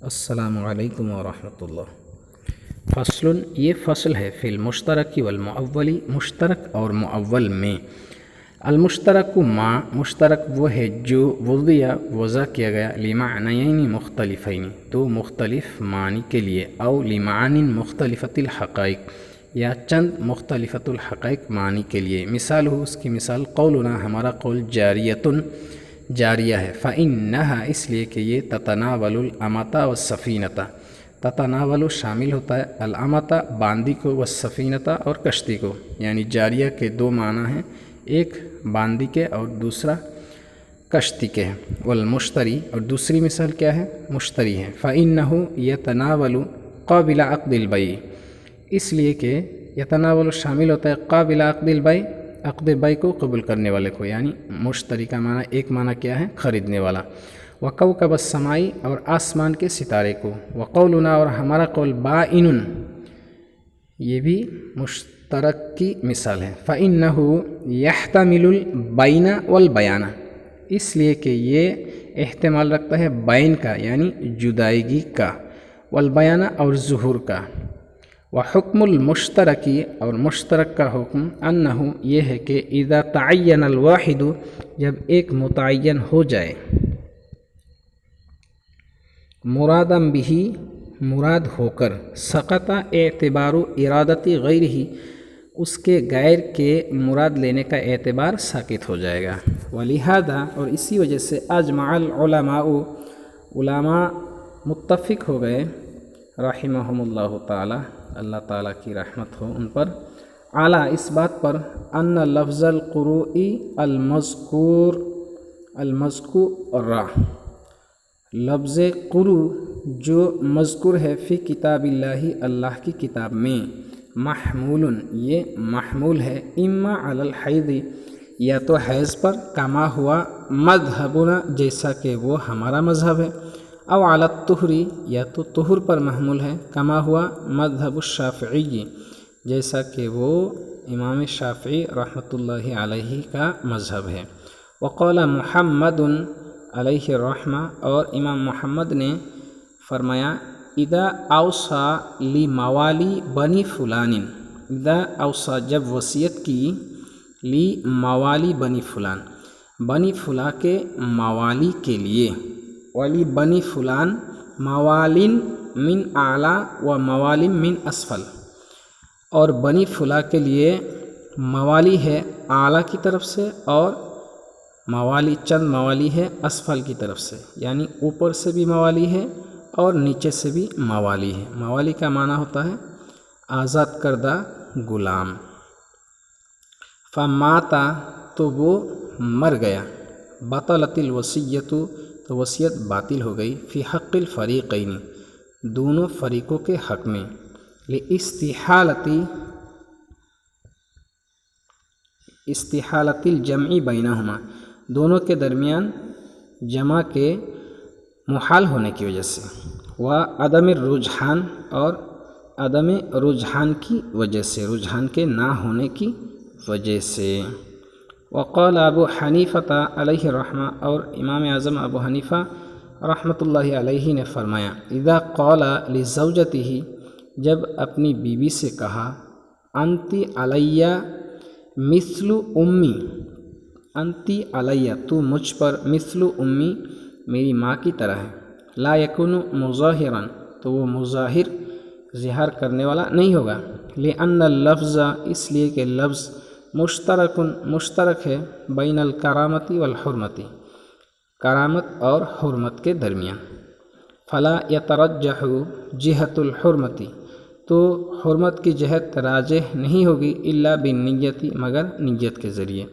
السلام علیکم ورحمۃ اللہ۔ فصل، یہ فصل ہے فی المشترک والمعولی، مشترک اور معول میں۔ المشترک ما، مشترک وہ ہے جو وضع کیا گیا لمعنیین مختلفین، دو مختلف معنی کے لیے، او لمعان مختلفۃ الحقائق، یا چند مختلفۃ الحقائق معنی کے لیے۔ مثال ہو، اس کی مثال قولنا، ہمارا قول، جاریۃ، جاریہ ہے، فإنہا، اس لیے کہ یہ تتناول الامۃ والسفینۃ، تتناول شامل ہوتا ہے الامۃ باندی کو، والسفینۃ اور کشتی کو، یعنی جاریہ کے دو معنی ہیں، ایک باندی کے اور دوسرا کشتی کے ہیں۔ والمشتری، اور دوسری مثال کیا ہے؟ مشتری ہے۔ فإنہ یتناول قابل عقد البیع، اس لیے کہ یتناول شامل ہوتا ہے قابل عقد البیع، عقد بیع کو قبول کرنے والے کو، یعنی مشتری کا معنی، ایک معنی کیا ہے؟ خریدنے والا۔ وکوکب السماء، اور آسمان کے ستارے کو۔ وقولنا، اور ہمارا قول، بائن، یہ بھی مشترک کی مثال ہے۔ فإنہ یحتمل البین والبیان، اس لیے کہ یہ احتمال رکھتا ہے بین کا یعنی جدائیگی کا، والبیان اور ظہور کا۔ وحکم المشترکی، اور مشترک کا حکم، انہو، یہ ہے کہ اذا تعین الواحد، جب ایک متعین ہو جائے، مرادم بھی، مراد ہو کر، سقط اعتبار ارادت غیرہ، اس کے غیر کے مراد لینے کا اعتبار ساقط ہو جائے گا۔ ولہذا، اور اسی وجہ سے، اجمع العلماء، علماء متفق ہو گئے، رحمہم اللہ تعالی، اللہ تعالیٰ کی رحمت ہو ان پر، اعلیٰ، اس بات پر، ان لفظ القروء المذکور، لفظ قرو جو مذکور ہے فی کتاب اللہ، اللہ کی کتاب میں، محمول، یہ محمول ہے، اما علی الحیض، یا تو حیض پر، کما ہوا مذہبنا، جیسا کہ وہ ہمارا مذہب ہے، او علی الطہر، یا تو طہر پر محمول ہے، کما ہوا مذہب الشافعی، جیسا کہ وہ امام شافعی رحمۃ اللہ علیہ کا مذہب ہے۔ وقال محمد علیہ الرحمہ، اور امام محمد نے فرمایا، اذا اوصى لموالی بنی فلان، اذا اوصى، جب وصیت کی، لموالی بنی فلان، بنی فلاں کے موالی کے لیے، ولی بنی فلان موالین من اعلیٰ و موالین من اسفل، اور بنی فلاں کے لیے موالی ہے اعلیٰ کی طرف سے، اور موالی، چند موالی ہے اسفل کی طرف سے، یعنی اوپر سے بھی موالی ہے اور نیچے سے بھی موالی ہے۔ موالی کا معنی ہوتا ہے آزاد کردہ غلام۔ فماتا، تو وہ مر گیا، بطلت الوصیۃ، تو وصیت باطل ہو گئی، فی حق الفریقین، دونوں فریقوں کے حق میں، استحالۃ الجمع بینہما، دونوں کے درمیان جمع کے محال ہونے کی وجہ سے، و عدم الرجحان، اور عدم رجحان کی وجہ سے، رجحان کے نہ ہونے کی وجہ سے۔ وقال ابو حنیفہ علیہ الرحمہ، اور امام اعظم ابو حنیفہ رحمۃ اللہ علیہ نے فرمایا، اذا قال لزوجته، جب اپنی بیوی سے کہا، انتی علیہ مثل امی، انتی علیہ، تو مجھ پر، مثل امی، میری ماں کی طرح ہے، لا یکون مظاہرا، تو وہ مظاہر، ظہار کرنے والا نہیں ہوگا، لأن اللفظ، اس لیے کہ لفظ، مشترک ہے، بین الکرامت والحرمت، کرامت اور حرمت کے درمیان، فلا یترجح جہت الحرمت، تو حرمت کی جہت راجح نہیں ہوگی، الا بالنیت، مگر نیت کے ذریعے۔